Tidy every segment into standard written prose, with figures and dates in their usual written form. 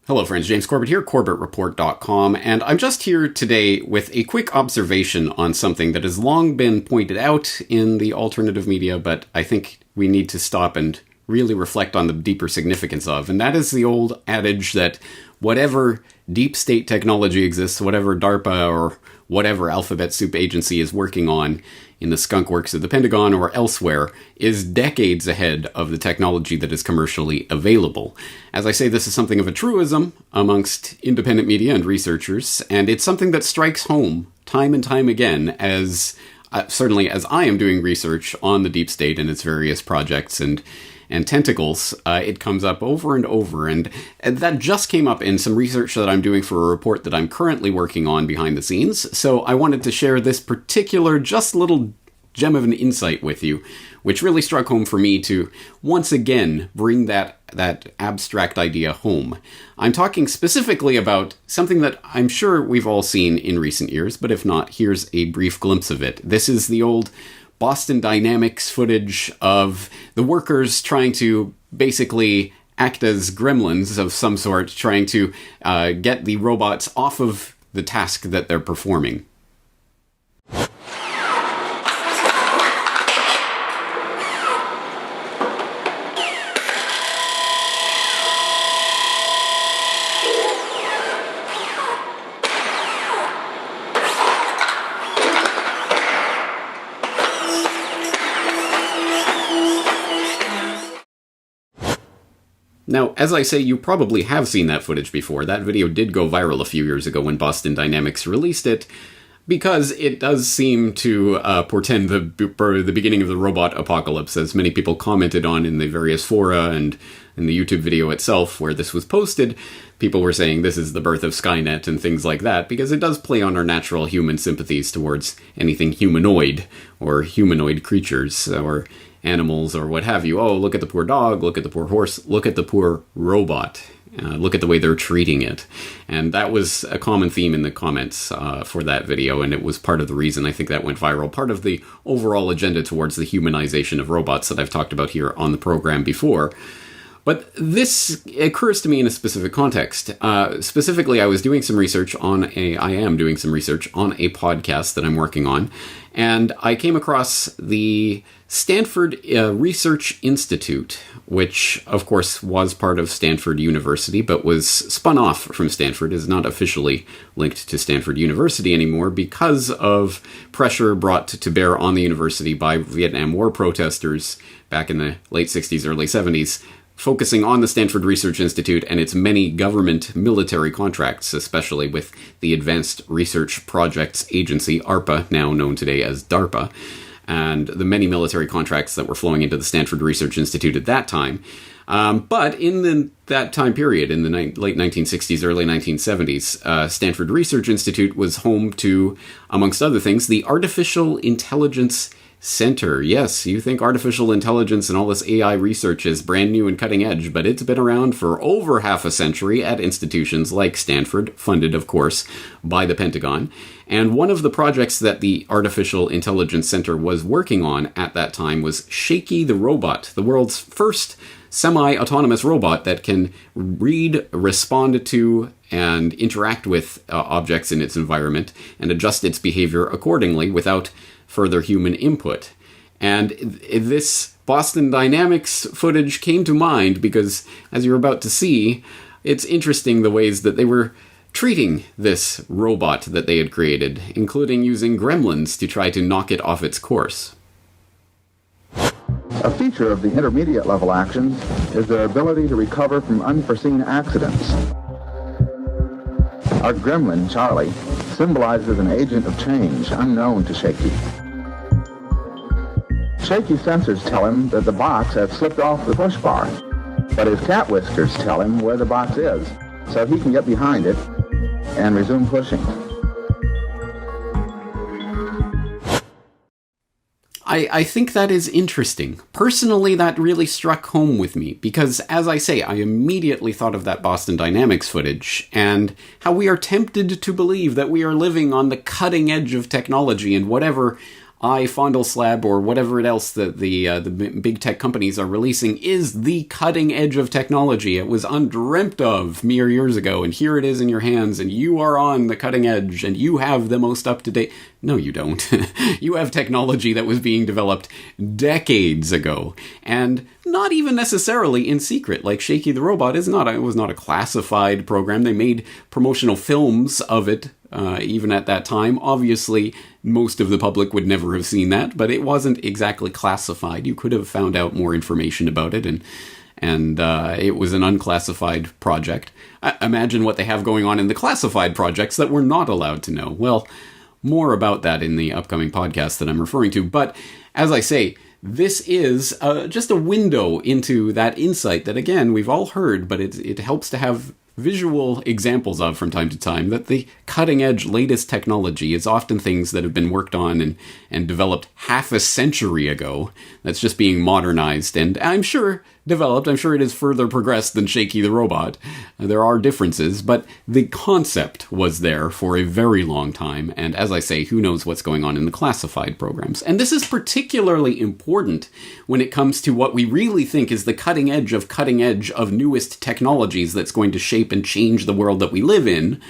Hello friends, James Corbett here, CorbettReport.com, and I'm just here today with a quick observation on something that has long been pointed out in the alternative media, but I think we need to stop and really reflect on the deeper significance of, and that is the old adage that whatever deep state technology exists, whatever DARPA or whatever alphabet soup agency is working on in the skunk works of the Pentagon or elsewhere, is decades ahead of the technology that is commercially available. As I say, this is something of a truism amongst independent media and researchers, and it's something that strikes home time and time again as, certainly as I am doing research on the deep state and its various projects and tentacles, it comes up over and over, and that just came up in some research that I'm doing for a report that I'm currently working on behind the scenes, so I wanted to share this particular just little gem of an insight with you, which really struck home for me to once again bring that abstract idea home. I'm talking specifically about something that I'm sure we've all seen in recent years, but if not, here's a brief glimpse of it. This is the old Boston Dynamics footage of the workers trying to basically act as gremlins of some sort, trying to get the robots off of the task that they're performing. Now, as I say, you probably have seen that footage before. That video did go viral a few years ago when Boston Dynamics released it, because it does seem to portend the beginning of the robot apocalypse, as many people commented on in the various fora and in the YouTube video itself where this was posted. People were saying this is the birth of Skynet and things like that, because it does play on our natural human sympathies towards anything humanoid or humanoid creatures or animals or what have you. Oh, look at the poor dog, look at the poor horse, look at the poor robot, look at the way they're treating it. And that was a common theme in the comments for that video, and it was part of the reason I think that went viral, part of the overall agenda towards the humanization of robots that I've talked about here on the program before. But this occurs to me in a specific context. Specifically, I am doing some research on a podcast that I'm working on, and I came across the Stanford Research Institute, which, of course, was part of Stanford University, but was spun off from Stanford, is not officially linked to Stanford University anymore because of pressure brought to bear on the university by Vietnam War protesters back in the late 60s, early 70s, focusing on the Stanford Research Institute and its many government military contracts, especially with the Advanced Research Projects Agency, ARPA, now known today as DARPA, and the many military contracts that were flowing into the Stanford Research Institute at that time. But in that time period, in the late 1960s, early 1970s, Stanford Research Institute was home to, amongst other things, the Artificial Intelligence Center. Yes, you think artificial intelligence and all this AI research is brand new and cutting edge, but it's been around for over half a century at institutions like Stanford, funded, of course, by the Pentagon. And one of the projects that the Artificial Intelligence Center was working on at that time was Shaky the Robot, the world's first semi-autonomous robot that can read, respond to, and interact with objects in its environment and adjust its behavior accordingly without further human input. And this Boston Dynamics footage came to mind because, as you're about to see, it's interesting the ways that they were treating this robot that they had created, including using gremlins to try to knock it off its course. A feature of the intermediate level actions is their ability to recover from unforeseen accidents. Our gremlin, Charlie, symbolizes an agent of change unknown to Shaky. Shaky sensors tell him that the box has slipped off the push bar, but his cat whiskers tell him where the box is, so he can get behind it and resume pushing. I think that is interesting. Personally, that really struck home with me because, as I say, I immediately thought of that Boston Dynamics footage and how we are tempted to believe that we are living on the cutting edge of technology and whatever iFondleslab or whatever else that the big tech companies are releasing is the cutting edge of technology. It was undreamt of mere years ago, and here it is in your hands, and you are on the cutting edge, and you have the most up-to-date... No, you don't. You have technology that was being developed decades ago, and not even necessarily in secret. Like Shaky the Robot was not a classified program. They made promotional films of it, even at that time. Obviously, most of the public would never have seen that, but it wasn't exactly classified. You could have found out more information about it, and it was an unclassified project. Imagine what they have going on in the classified projects that we're not allowed to know. Well, more about that in the upcoming podcast that I'm referring to. But as I say, this is just a window into that insight that, again, we've all heard, but it helps to have visual examples of from time to time, that the cutting-edge latest technology is often things that have been worked on and developed half a century ago that's just being modernized, and I'm sure it is further progressed than Shaky the Robot. There are differences, but the concept was there for a very long time, and as I say, who knows what's going on in the classified programs. And this is particularly important when it comes to what we really think is the cutting edge of newest technologies that's going to shape and change the world that we live in.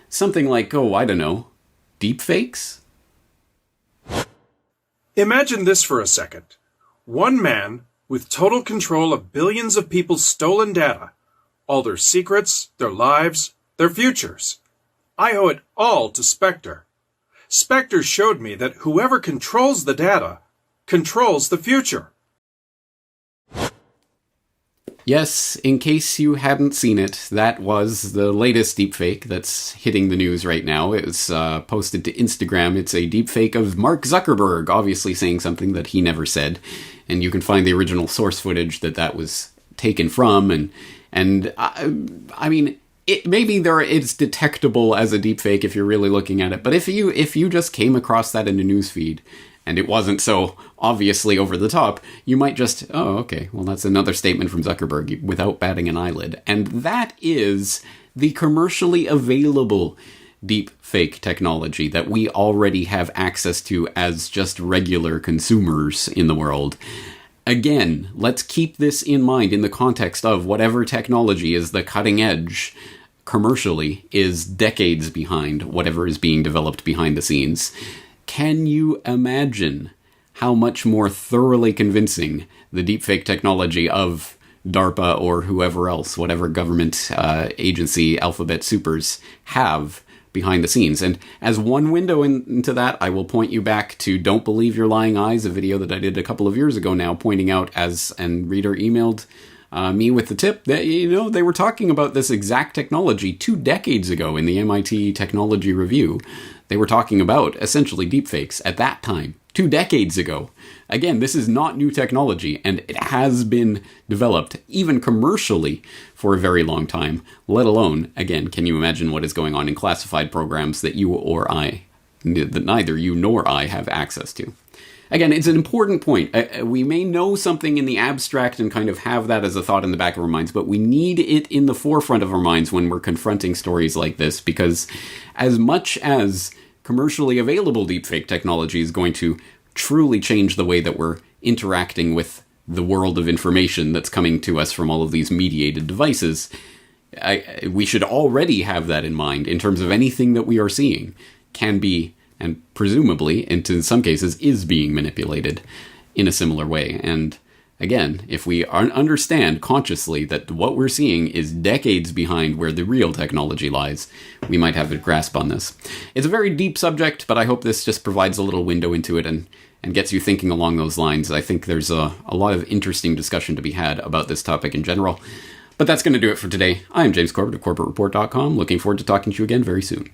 Something like, deepfakes? Imagine this for a second. One man with total control of billions of people's stolen data, all their secrets, their lives, their futures. I owe it all to Spectre. Spectre showed me that whoever controls the data controls the future. Yes, in case you hadn't seen it, that was the latest deepfake that's hitting the news right now. It was posted to Instagram. It's a deepfake of Mark Zuckerberg, obviously saying something that he never said. And you can find the original source footage that was taken from. And I mean, it's detectable as a deepfake if you're really looking at it. But if you just came across that in a newsfeed, and it wasn't so obviously over the top, you might just, oh, okay, well, that's another statement from Zuckerberg without batting an eyelid. And that is the commercially available deepfake technology that we already have access to as just regular consumers in the world. Again, let's keep this in mind in the context of whatever technology is the cutting edge commercially is decades behind whatever is being developed behind the scenes. Can you imagine how much more thoroughly convincing the deepfake technology of DARPA or whoever else, whatever government agency, Alphabet Supers, have behind the scenes? And as one window into that, I will point you back to Don't Believe Your Lying Eyes, a video that I did a couple of years ago now, pointing out, as a reader emailed me with the tip that, they were talking about this exact technology 2 decades ago in the MIT Technology Review. They were talking about, essentially, deepfakes at that time, 2 decades ago. Again, this is not new technology, and it has been developed, even commercially, for a very long time, let alone, again, can you imagine what is going on in classified programs that that neither you nor I have access to? Again, it's an important point. We may know something in the abstract and kind of have that as a thought in the back of our minds, but we need it in the forefront of our minds when we're confronting stories like this, because as much as commercially available deepfake technology is going to truly change the way that we're interacting with the world of information that's coming to us from all of these mediated devices, we should already have that in mind in terms of anything that we are seeing can be, and presumably, and in some cases, is being manipulated in a similar way. And again, if we understand consciously that what we're seeing is decades behind where the real technology lies, we might have a grasp on this. It's a very deep subject, but I hope this just provides a little window into it and gets you thinking along those lines. I think there's a lot of interesting discussion to be had about this topic in general. But that's going to do it for today. I'm James Corbett of CorbettReport.com. Looking forward to talking to you again very soon.